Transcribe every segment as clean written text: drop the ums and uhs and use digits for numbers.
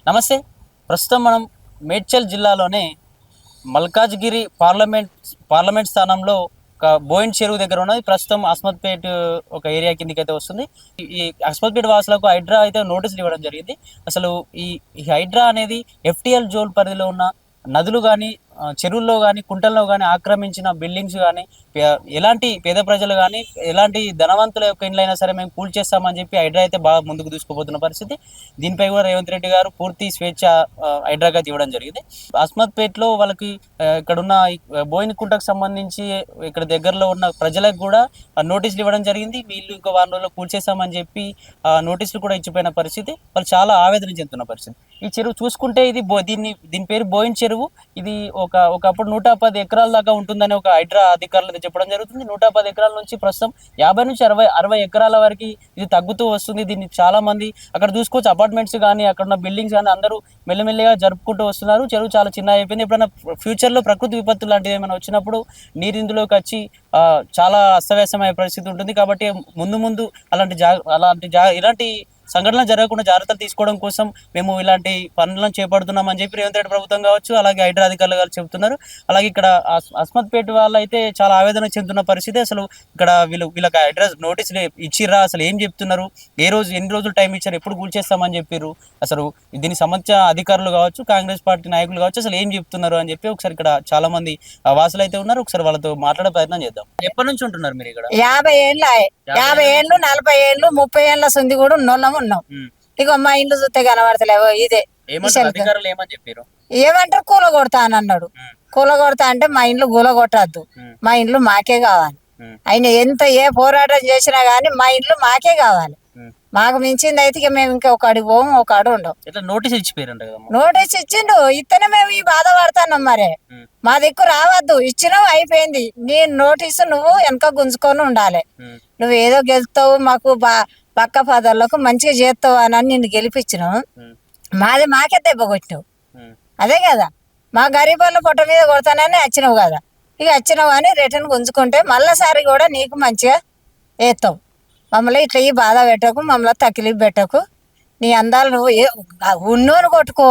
నమస్తే. ప్రస్తుతం మనం మేడ్చల్ జిల్లాలోనే మల్కాజ్గిరి పార్లమెంట్ స్థానంలో ఒక బోయిన్ చెరువు దగ్గర ఉన్నది. ప్రస్తుతం అస్మత్పేట్ ఒక ఏరియా కిందకి అయితే వస్తుంది. ఈ అస్మత్పేట్ వాసులకు హైడ్రా అయితే నోటీసులు ఇవ్వడం జరిగింది. అసలు ఈ హైడ్రా అనేది ఎఫ్టిఎల్ జోన్ పరిధిలో ఉన్న నదులు కానీ, చెరువుల్లో కానీ, కుంటల్లో కానీ ఆక్రమించిన బిల్డింగ్స్ కానీ, ఎలాంటి పేద ప్రజలు కానీ, ఎలాంటి ధనవంతుల యొక్క ఇండ్లైనా సరే మేము కూల్ చేస్తామని చెప్పి హైడ్రా అయితే బాగా ముందుకు దూసుకుపోతున్న పరిస్థితి. దీనిపై కూడా రేవంత్ రెడ్డి గారు పూర్తి స్వేచ్ఛ హైడ్రాకి అయితే ఇవ్వడం జరిగింది. అస్మత్పేట్లో వాళ్ళకి ఇక్కడున్న బోయినకుంటకు సంబంధించి ఇక్కడ దగ్గరలో ఉన్న ప్రజలకు కూడా నోటీసులు ఇవ్వడం జరిగింది. వీళ్ళు ఇంకో వారం రోజుల్లో కూల్ చేస్తామని చెప్పి నోటీసులు కూడా ఇచ్చిపోయిన పరిస్థితి. వాళ్ళు చాలా ఆవేదన చెందుతున్న పరిస్థితి. ఈ చెరువు చూసుకుంటే ఇది దీని పేరు బోయిన్ చెరువు. ఇది ఒకప్పుడు 110 ఎకరాల దాకా ఉంటుందని ఒక హైడ్రా అధికారులు చెప్పడం జరుగుతుంది. 110 ఎకరాల నుంచి ప్రస్తుతం 50 నుంచి 60 ఎకరాల వరకు ఇది తగ్గుతూ వస్తుంది. దీన్ని చాలా మంది అక్కడ చూసుకోవచ్చు, అపార్ట్మెంట్స్ కానీ, అక్కడ ఉన్న బిల్డింగ్స్ కానీ అందరూ మెల్లమెల్లిగా జరుపుకుంటూ వస్తున్నారు. చెరువు చాలా చిన్న అయిపోయింది. ఎప్పుడైనా ఫ్యూచర్లో ప్రకృతి విపత్తు లాంటివి ఏమైనా వచ్చినప్పుడు నీరు ఇందులోకి వచ్చి చాలా అస్తవ్యస్తమయ్యే పరిస్థితి ఉంటుంది. కాబట్టి ముందు ఇలాంటి సంఘటనలు జరగకుండా జాగ్రత్తలు తీసుకోవడం కోసం మేము ఇలాంటి పనులను చేపడుతున్నామని చెప్పి రేవంత్ రెడ్డి ప్రభుత్వం కావచ్చు, అలాగే హైడ్రా అధికారులు గారు చెబుతున్నారు. అలాగే ఇక్కడ అస్మత్పేట వాళ్ళు అయితే చాలా ఆవేదన చెందుతున్న పరిస్థితి. అసలు ఇక్కడ వీళ్ళకి అడ్రస్ నోటీసులు ఇచ్చిర్రా, అసలు ఏం చెప్తున్నారు, ఎన్ని రోజులు టైం ఇచ్చారు, ఎప్పుడు కూల్చేస్తామని చెప్పారు, అసలు దీనికి సంబంధించిన అధికారులు కావచ్చు, కాంగ్రెస్ పార్టీ నాయకులు కావచ్చు, అసలు ఏం చెప్తున్నారు అని చెప్పి ఒకసారి ఇక్కడ చాలా మంది వాసులు అయితే ఉన్నారు. ఒకసారి వాళ్ళతో మాట్లాడే ప్రయత్నం చేద్దాం. ఎప్పటి నుంచి ఉంటున్నారు మీరు ఇక్కడ? 50 ఏళ్ళు 40 ఏళ్ళు 30 ఏళ్ళ సంది కూడా ఉన్నోళ్ళం ఉన్నాం. ఇక మా ఇండ్లు చూస్తే కనబడతలేవో. ఇదే అధికారులు ఏమని చెప్పారు? ఏమంటారు, కూల కొడతా అని అన్నాడు. కూల కొడతా అంటే మా ఇండ్లు కూల కొట్టద్దు, మా ఇండ్లు మాకే కావాలి. ఆయన ఏ పోరాటం చేసినా గానీ మా ఇండ్లు మాకే కావాలి. మాకు మించింది అయితే ఇక మేము ఇంకా ఒక అడుగు పోము, ఒక అడుగు ఉండవు. నోటీస్ ఇచ్చిపోయారు. నోటీస్ ఇచ్చిండు, ఇతనే మేము ఈ బాధపడతాన్నాం. మరే మా దిక్కు రావద్దు, ఇచ్చినావు అయిపోయింది. నీ నోటీసు నువ్వు వెనక గుంజుకొని ఉండాలి. నువ్వు ఏదో గెలుస్తావు, మాకు పక్క పదాలకు మంచిగా చేస్తావు అని నిన్ను గెలిపించినావు. మాకే దెబ్బ కొట్టినావు. అదే కదా, మా గరీబుల పొట్ట మీద కొడతానని వచ్చినావు కదా. ఇక వచ్చినావు అని రిటర్న్ గుంజుకుంటే మళ్ళీసారి కూడా నీకు మంచిగా వేస్తావు. మమ్మల్ని ఇట్లా ఈ బాధ పెట్టకు, మమ్మల్ని తకిలీఫ్ పెట్టకు. నీ అందాలు నువ్వు ఉన్నోను కొట్టుకో,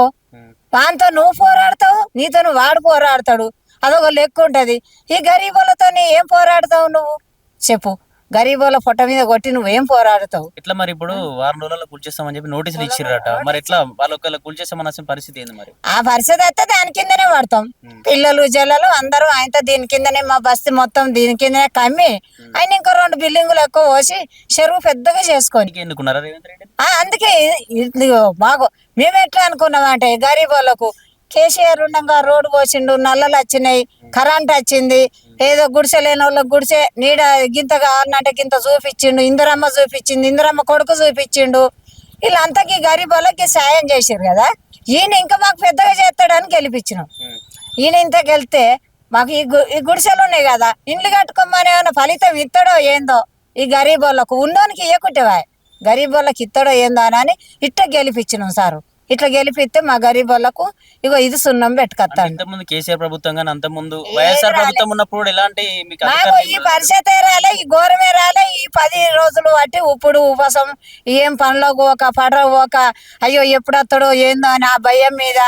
దాంతో నువ్వు పోరాడతావు, నీతో వాడు పోరాడతాడు. అదొక లెక్క ఉంటది. ఈ గరీబులతో ఏం పోరాడతావు నువ్వు చెప్పు? గరీబుల పొట్ట మీద కొట్టి నువ్వేం పోరాడతావు? ఇట్లా మరి ఇప్పుడు వారం రోజుల్లో కూల్చేస్తామని చెప్పి నోటీసులు ఇచ్చిరట. మరి ఎట్లా వాళ్ళొక్కళ్ళు కూల్చేస్తామన్న పరిస్థితి ఏంది మరి? ఆ పరిస్థితి అయితే దాని కిందనే పడతాం. పిల్లలు జల్లలు అందరూ ఆయనతో దీని కిందనే, మా బస్తీ మొత్తం దీని కిందనే కమ్మి ఆయన ఇంకో 2 బిల్డింగులు ఎక్కువ పోసి చెరువు పెద్దగా చేసుకొని ఎన్నుకున్నారా రేవంత్ రెడ్డి? అందుకే బాగు మేము ఎట్లా అనుకున్నాం అంటే, గరీబులకు కేసీఆర్ ఉండగా రోడ్డు పోసిండు, నల్లలు వచ్చినాయి, కరెంట్ వచ్చింది, ఏదో గుడిసె లేని వాళ్ళకి గుడిసె నీడ గింత కావాలంటే గింత చూపించిండు, ఇందిరమ్మ చూపించింది, ఇందిరమ్మ కొడుకు చూపించిండు. వీళ్ళంతకీ గరీబులకి సాయం చేసారు కదా. ఈయన ఇంకా మాకు పెద్దగా చేస్తాడని గెలిపించినాం. ఈయన ఇంత గెలితే మాకు ఈ గుడిసెలు ఉన్నాయి కదా, ఇండ్లు కట్టుకోమని ఏమైనా ఫలితం ఇస్తాడో ఏందో. ఈ గరీబులకు ఉన్నోనికి ఇవ్వకుంటేవా, గరీబులకు ఇస్తాడో ఏందో అని ఇట్ట గెలిపించినాం సారు. ఇట్లా గెలిపిస్తే మా గరీబులకు ఇగో ఇది సున్నం పెట్టుకొస్తాను. ఇంతకుముందు కేసీఆర్ ప్రభుత్వం కానీ అంతకుముందు వైఎస్ఆర్ ప్రభుత్వం ఉన్నప్పుడు ఎలాంటి నాకు ఈ పరిస్థితి రాలే, ఈ ఘోరమే రాలే. ఈ 10 రోజులు బట్టి ఇప్పుడు ఉపసం ఏం పనులు పోక పడవ పోక అయ్యో ఎప్పుడు వస్తాడో ఏందో అని ఆ భయం మీద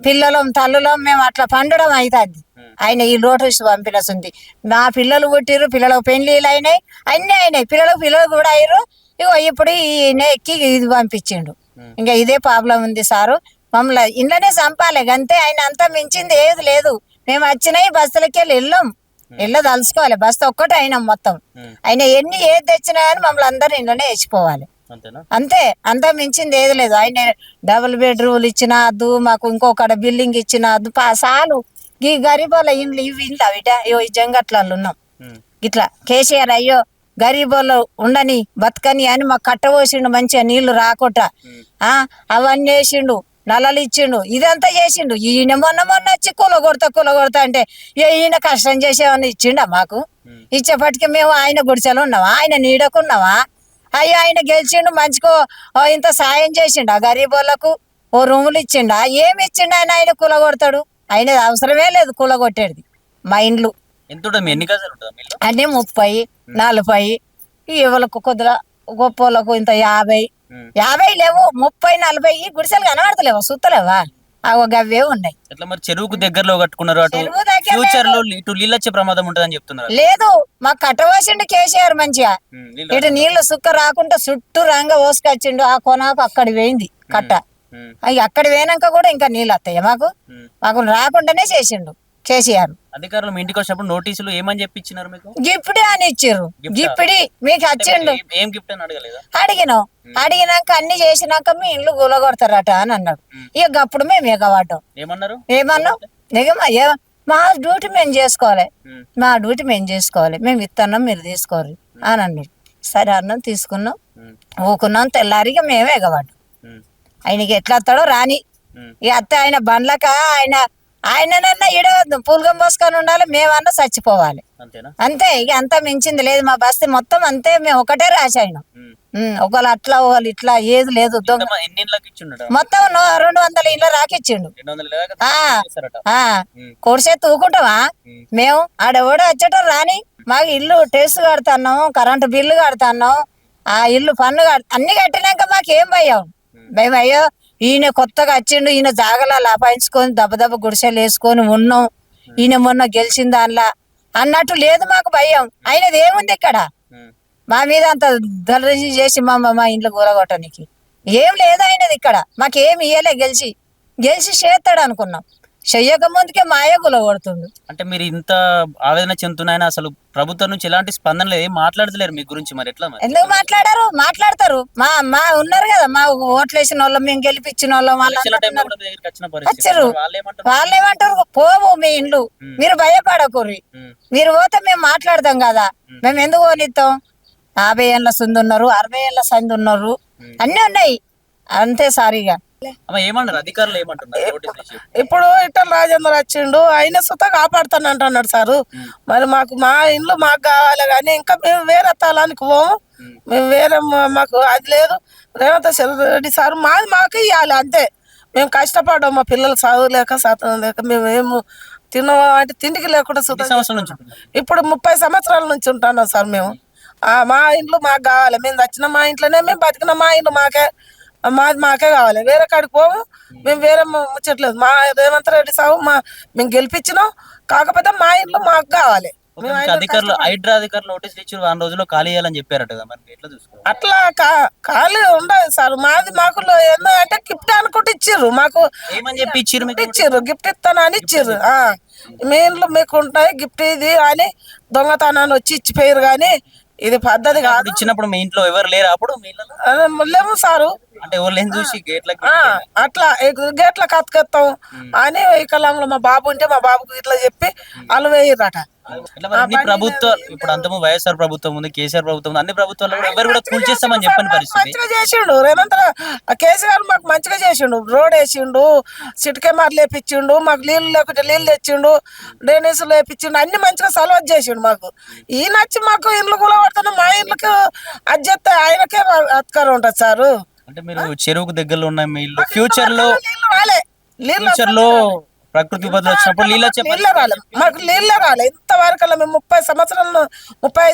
పిల్లలం తల్లులం మేము అట్లా పండడం అవుతుంది. ఆయన ఈ నోటీస్ పంపినస్తుంది. మా పిల్లలు పుట్టిరు, పిల్లలకు పెళ్లిళ్ళు అయినాయి, అన్నీ అయినాయి, పిల్లలు కూడా అయ్యారు. ఇగో ఇప్పుడు ఈయన ఎక్కి ఇది పంపించిండు. ఇంకా ఇదే ప్రాబ్లం ఉంది సారు. మమ్మల్ని ఇంట్లోనే చంపాలి అంతే. ఆయన అంతా మించింది ఏది లేదు. మేము వచ్చినాయి బస్తలకి వెళ్ళ తలుసుకోవాలి. బస్తా ఒక్కటే అయినాం మొత్తం. ఆయన ఏది తెచ్చినా కానీ మమ్మల్ని అందరూ ఇంట్లోనే వేసిపోవాలి అంతే. అంతా మించింది ఏది లేదు. ఆయన డబుల్ బెడ్రూమ్లు ఇచ్చిన అద్దు, మాకు ఇంకొకటి బిల్డింగ్ ఇచ్చిన అద్దు చాలు. ఈ గరీబోళ్ళ ఇండ్లు ఇవి ఇంట్లో ఇట ఈ జంగట్లలో ఉన్నాం. ఇట్లా కేసీఆర్ అయ్యో గరీబోళ్ళు ఉండని బతకని అని మాకు కట్టబోసిండు, మంచిగా నీళ్లు రాకుండా అవన్నీ వేసిండు, నల్లలు ఇచ్చిండు, ఇదంతా చేసిండు. ఈయన మొన్న వచ్చి కూల కొడతా అంటే ఈయన కష్టం చేసేవన్నీ ఇచ్చిండా మాకు? ఇచ్చేపటికి మేము ఆయన గుడిసెలు ఉన్నావా, ఆయన నీడకున్నావా? అయ్యో ఆయన గెలిచిండు, మంచికో ఇంత సాయం చేసిండు. ఆ గరీబోళ్ళకు ఓ రూములు ఇచ్చిండా, ఏమి ఇచ్చిండు? ఆయన కూల కొడతాడు. ఆయన అవసరమే లేదు కూల కొట్టేది. మా ఇండ్లు ఎన్ని గజాలు అన్నీ 30, 40 ఎవరికి కొద్దిగా గొప్పోళ్ళకు ఇంత 50 ఉమ్. 50 లేవు 30 40 ఈ గుడిసెలు కనబడతలేవా సుత్తలేవా అవి గవ్వే ఉన్నాయి. ఎట్లా మరి చెరువుకు దగ్గరలో కట్టుకున్నారు, అటు చెరువు దగ్గర ఫ్యూచర్ లో ఇటు నీళ్ళు వచ్చే ప్రమాదం ఉంటుందని చెప్తున్నారు. లేదు మాకు కట్టవలసిండు కేసీఆర్ మంచిగా. ఇటు నీళ్లు సుక్క రాకుండా చుట్టూ రంగ పోసుకొచ్చిండు. ఆ కొనాకు అక్కడ పోయింది కట్ట. అవి అక్కడ పోయినాక కూడా ఇంకా నీళ్ళు వస్తాయి మాకు. మాకు రాకుండానే చేసిండు కేసీఆర్. అధికారులు మీ ఇంటికి వచ్చినప్పుడు నోటీసులు ఏమని చెప్పి ఇచ్చినారు మీకు? గిఫ్ట్ అని ఇచ్చారు. గిఫ్ట్ మీకు వచ్చిండు. ఏం గిఫ్ట్ అని అడగలేదా? అడిగినాం. అడిగినాక అన్ని చేసినాక మీ ఇల్లు గులగొడతారట అని అన్నాడు. ఇక అప్పుడు మేము ఎగవాడ్డాం. ఏమన్నారు? ఏమన్నాం మా డ్యూటీ మేము చేసుకోవాలి, మా డ్యూటీ మేము చేసుకోవాలి, మేము ఇస్తున్నాం మీరు తీసుకోరు అని అన్నాడు. సరే అన్నం తీసుకున్నాం, ఊకున్నాం. తెల్లారిగా మేమే ఎగవాడ్డాం. ఆయనకి ఎట్లా వస్తాడో రాని. ఇక అత్త ఆయన బండ్లక ఆయననన్నా ఈడ పూలగం పోసుకొని ఉండాలి, మేమన్నా చచ్చిపోవాలి అంతే. ఇక అంతా మించింది లేదు. మా బస్తీ మొత్తం అంతే. మేము ఒకటే రాశాయినాం. ఒకళ్ళు అట్లా ఒకళ్ళు ఇట్లా ఏది లేదు. దొంగ మొత్తం 200 ఇళ్ళ రాకిచ్చిండు. కొడిసే తూకుంటామా మేము? ఆడెవడో వచ్చేటో రాని. మాకు ఇల్లు టేస్ట్ కడతాన్నాం, కరెంటు బిల్లు కడతాన్నాం, ఆ ఇల్లు పన్ను అన్ని కట్టినాక మాకేం భయం? భయం అయ్యో ఈయన కొత్తగా వచ్చిండు, ఈయన జాగలా లాపాయించుకొని దెబ్బ గుడిసెలు వేసుకొని ఉన్నాం, ఈయన మొన్న గెలిచిన దానిలా అన్నట్టు లేదు మాకు భయం. ఆయనది ఏముంది ఇక్కడ? మా మీద అంత దళసి చేసి మా ఇంట్లో కూరగొట్టడానికి ఏం లేదు ఆయనది ఇక్కడ. మాకేమి ఇయ్యలే. గెలిచి చేస్తాడు అనుకున్నాం. చెయ్యక ముందుకే మాయే గులగొడుతుండు. అంటే మీరు ఇంత ఆవేదన చెందుతున్నాయని అసలు ప్రభుత్వం నుంచి ఎలాంటి స్పందన లేదు, ఏం మాట్లాడతలేరు మీ గురించి? మరి ఎట్లా? ఎందుకు మాట్లాడారు? మాట్లాడతారు. మా ఉన్నారు కదా, మా ఓట్లు వేసిన వాళ్ళం, మేము గెలిపించిన వాళ్ళం. వచ్చారు. వాళ్ళు ఏమంటారు? పోవు మీ ఇండ్లు, మీరు భయపడకూర్రి, మీరు పోతే మేము మాట్లాడతాం కదా. మేము ఎందుకు పోనిస్తాం? 50 ఏళ్ళ సంది ఉన్నారు, 60 ఏళ్ళ సంది ఉన్నారు, అన్ని ఉన్నాయి అంతే. సారీగా ఏమన్నారు అధికారులు? ఏమంటున్నారు? ఇప్పుడు ఇట్టల రాజేందర్ వచ్చిండు, ఆయన సుత కాపాడుతాను అంటున్నాడు సారు. మరి మాకు మా ఇండ్లు మాకు కావాలి కానీ ఇంకా మేము వేరే తాళానికి పోము. మేము వేరే మాకు అది లేదు. రేవంత్ రెడ్డి సారు మాది మాకు ఇవ్వాలి అంతే. మేము కష్టపడ్డాం, మా పిల్లలు చదువులేక శాతం లేక మేము ఏము తినమంటే తిండికి లేకుండా సుత. ఇప్పుడు 30 సంవత్సరాల నుంచి ఉంటున్నాం సార్ మేము. మా ఇండ్లు మాకు కావాలి. మేము వచ్చిన మా ఇంట్లోనే మేము బతికిన మా ఇండ్లు మాకే కావాలి. వేరే కాడికి పోము. మేము వేరే ముచ్చట్లేదు. మా రేవంత్ రెడ్డి సాగు మేము గెలిపించినాం, కాకపోతే మా ఇంట్లో మాకు కావాలి. అధికారులు హైడ్రా అధికారులు నోటీసులు ఇచ్చి 1 రోజుల్లో ఖాళీ చేయాలని చెప్పారట. అట్లా ఖాళీ ఉండదు సార్. మాది మాకు ఏంటంటే గిఫ్ట్ అనుకుంటే ఇచ్చిర్రు. మాకు ఏమని చెప్పి ఇచ్చిర్రు, గిఫ్ట్ ఇస్తానని ఇచ్చిర్రు. మీ ఇంట్లో మీకు ఉంటాయి గిఫ్ట్ ఇది అని దొంగతనాన్ని వచ్చి ఇచ్చిపోయారు. కానీ ఇది పద్ధతి కాదు. ఇచ్చినప్పుడు మీ ఇంట్లో ఎవరు లేరు అప్పుడు? లేము సారు. అంటే ఎవరు చూసి అట్లా గేట్ల కత్తుకెత్తాం అని వికలాంగులు మా బాబు ఉంటే మా బాబుకి ఇట్లా చెప్పి వాళ్ళు వేయరట. అన్ని ప్రభుత్వం ఇప్పుడు అంతము వైఎస్ఆర్ ప్రభుత్వం ఉంది, కేసీఆర్ ప్రభుత్వం ఉంది, అన్ని ప్రభుత్వాలు ఎవరు కూడా కూల్ చేస్తామని చెప్పని పరిస్థితి. మంచిగా చేసిండు రేవంత్ కేసీఆర్, మాకు మంచిగా చేసిండు. రోడ్ వేసిండు, చిటికెమార్లు లేపించిండు, మాకు నీళ్ళు లేకుంటే నీళ్ళు తెచ్చిండు, డ్రైనేజ్ లేపించిండు, అన్ని మంచిగా సలవత్ చేసిండు మాకు. ఈయన వచ్చి మాకు ఇండ్లు కూడా పడుతున్నాం. మా ఇండ్లకి అది చెప్తే ఆయనకే అధికారం ఉంటుంది సారు. అంటే మీరు చెరువుకు దగ్గరలో ఉన్న మీ ఇల్లు ఫ్యూచర్ లో ప్రకృతి విపత్తులు వచ్చినప్పుడు నీళ్ళ రాలే, మాకు నీళ్ళే రాలే ఇంతవరకు. మేము 35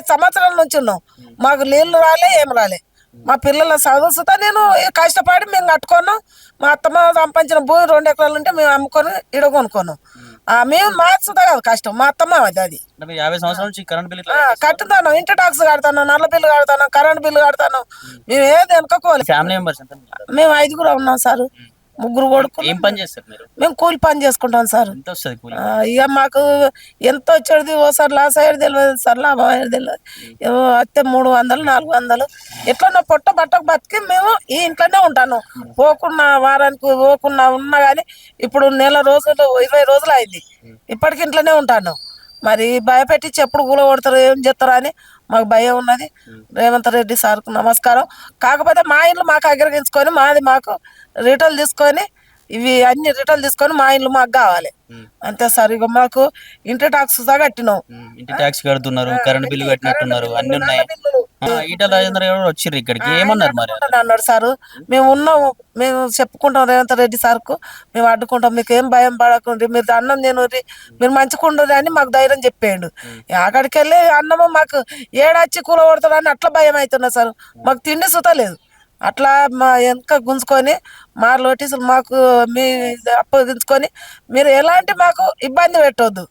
సంవత్సరాల నుంచి ఉన్నాం, మాకు నీళ్లు రాలే, ఏం రాలే. మా పిల్లల చదువుతా నేను కష్టపడి మేము కట్టుకున్నాం. మా అత్తమ్మ సంపాదించిన భూమి 2 ఎకరాలు ఉంటే మేము అమ్ముకొని ఇడ కొనుక్కున్నాం. మేము మార్చుతా కదా కష్టం, మా అత్తమ్మ అది. 50 సంవత్సరాల నుంచి కరెంట్ బిల్లు కట్టుతాను, ఇంటి టాక్స్ కడతాను, నల్ల బిల్లు కడతాను, కరెంట్ బిల్లు కడతాను. మేము ఏది వెనుకోవాలి. ఫ్యామిలీ మెంబర్స్ మేము 5 ఉన్నాం సార్. 3 కొడుకు. ఏం పని చేస్తారు మీరు? మేము కూలి పని చేసుకుంటాం సార్. ఇక మాకు ఎంత వచ్చేది ఓసారి లాస్ అయ్యేది తెలియదు సార్, లాభం అయ్యేది తెలియదు. వస్తే 300 400 ఎట్లా పొట్ట బట్టకు బతికి మేము ఈ ఇంట్లోనే ఉంటాను. పోకున్నా వారానికి పోకున్నా ఉన్నా కానీ ఇప్పుడు 1 రోజులు 20 రోజులు అయింది, ఇప్పటికి ఇంట్లోనే ఉంటాను. మరి భయపెట్టి ఎప్పుడు కూల కొడతారు, ఏం చేస్తారో అని మాకు భయం ఉన్నది. రేవంత్ రెడ్డి సార్కు నమస్కారం. కాకపోతే మా ఇండ్లు మాకు అగ్రగించుకొని మాది మాకు రిటర్న్ తీసుకొని ఇవి అన్ని రిటర్న్ తీసుకొని మా ఇండ్లు మాకు కావాలి అంతే సార్. ఇక మాకు ఇంటి ట్యాక్స్ కట్టినాం, ఇంటి ట్యాక్స్ కడుతున్నారు, కరెంట్ బిల్లు కట్టినట్టున్నారు, అన్ని ఉన్నాయి. ఈటల రాజేంద్ర గారు వచ్చిర్రు ఇక్కడికి, ఏమన్నారు మరి? అన్నాడు సారు. మేము ఉన్నాము, మేము చెప్పుకుంటాం రేవంత్ రెడ్డి సార్కు, మేము అడ్డుకుంటాం, మీకు ఏం భయం పడకండి, మీరు అన్నం తినుర్రి, మీరు మంచిగుండరు అని మాకు ధైర్యం చెప్పాడు. అక్కడికి వెళ్ళి అన్నము మాకు ఏడాచి కూల కొడతాడని అట్లా భయం అవుతున్నా సార్. మాకు తిండి సుత లేదు. అట్లా మా వెనక గుంజుకొని మా నోటీసులు మాకు మీ అప్పగించుకొని మీరు ఎలాంటి మాకు ఇబ్బంది పెట్టొద్దు.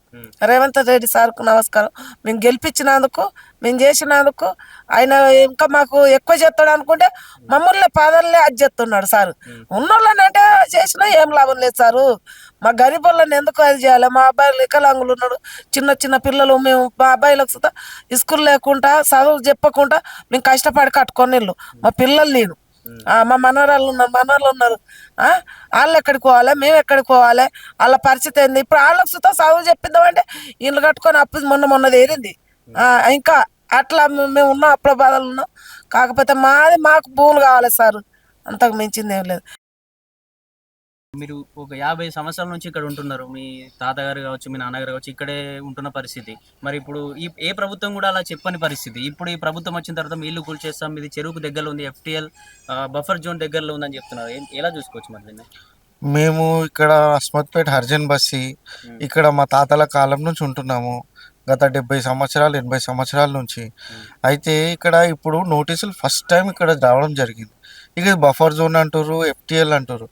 రేవంత్ రెడ్డి సార్కు నమస్కారం. మేము గెలిపించినందుకు, మేము చేసినందుకు. ఆయన ఇంకా మాకు ఎక్కువ చేస్తాడు అనుకుంటే మమ్మల్ని పాదల్లే అది చేస్తున్నాడు సారు. ఉన్నోళ్ళని అంటే చేసినా ఏం లాభం లేదు సారు. మా గరీబ్ వాళ్ళని ఎందుకు అది చేయాలి? మా అబ్బాయిలు వికలాంగులు ఉన్నాడు, చిన్న చిన్న పిల్లలు. మేము మా అబ్బాయిలకు సుతా స్కూల్ లేకుండా చదువు చెప్పకుండా మేము కష్టపడి కట్టుకొని వెళ్ళు. మా పిల్లలు నేను, మా మనవరాళ్ళు ఉన్నారు. వాళ్ళు ఎక్కడికి పోవాలి, మేము ఎక్కడికి పోవాలి? వాళ్ళ పరిస్థితి ఏంది? ఇప్పుడు వాళ్ళకి సుతా చదువు చెప్పిందామంటే ఇల్లు కట్టుకొని అప్పు మొన్న తీరింది. ఇంకా అట్లా మేము ఉన్నాం, అప్పుల బాధలు ఉన్నాం. కాకపోతే మాకు భూములు కావాలి సార్, అంతకు మించింది ఏం లేదు. మీరు ఒక 50 సంవత్సరాల నుంచి ఇక్కడ ఉంటున్నారు, మీ తాతగారు కావచ్చు, మీ నాన్నగారు కావచ్చు, ఇక్కడే ఉంటున్న పరిస్థితి. మరి ఇప్పుడు ఏ ప్రభుత్వం కూడా అలా చెప్పని పరిస్థితి. ఇప్పుడు ఈ ప్రభుత్వం వచ్చిన తర్వాత మీ ఇల్లు కూల్చేస్తాం, ఇది చెరువుకు దగ్గరలో ఉంది, FTL బఫర్ జోన్ దగ్గరలో ఉందని చెప్తున్నారు. ఎలా చూసుకోవచ్చు మరి దీన్ని? మేము ఇక్కడ అస్మత్పేట్ హర్జన్ బస్సి ఇక్కడ మా తాతల కాలం నుంచి ఉంటున్నాము, గత 70 సంవత్సరాలు 80 సంవత్సరాల నుంచి. అయితే ఇక్కడ ఇప్పుడు నోటీసులు ఫస్ట్ టైం ఇక్కడ రావడం జరిగింది. ఇక బఫర్ జోన్ అంటారు, FTL అంటారు.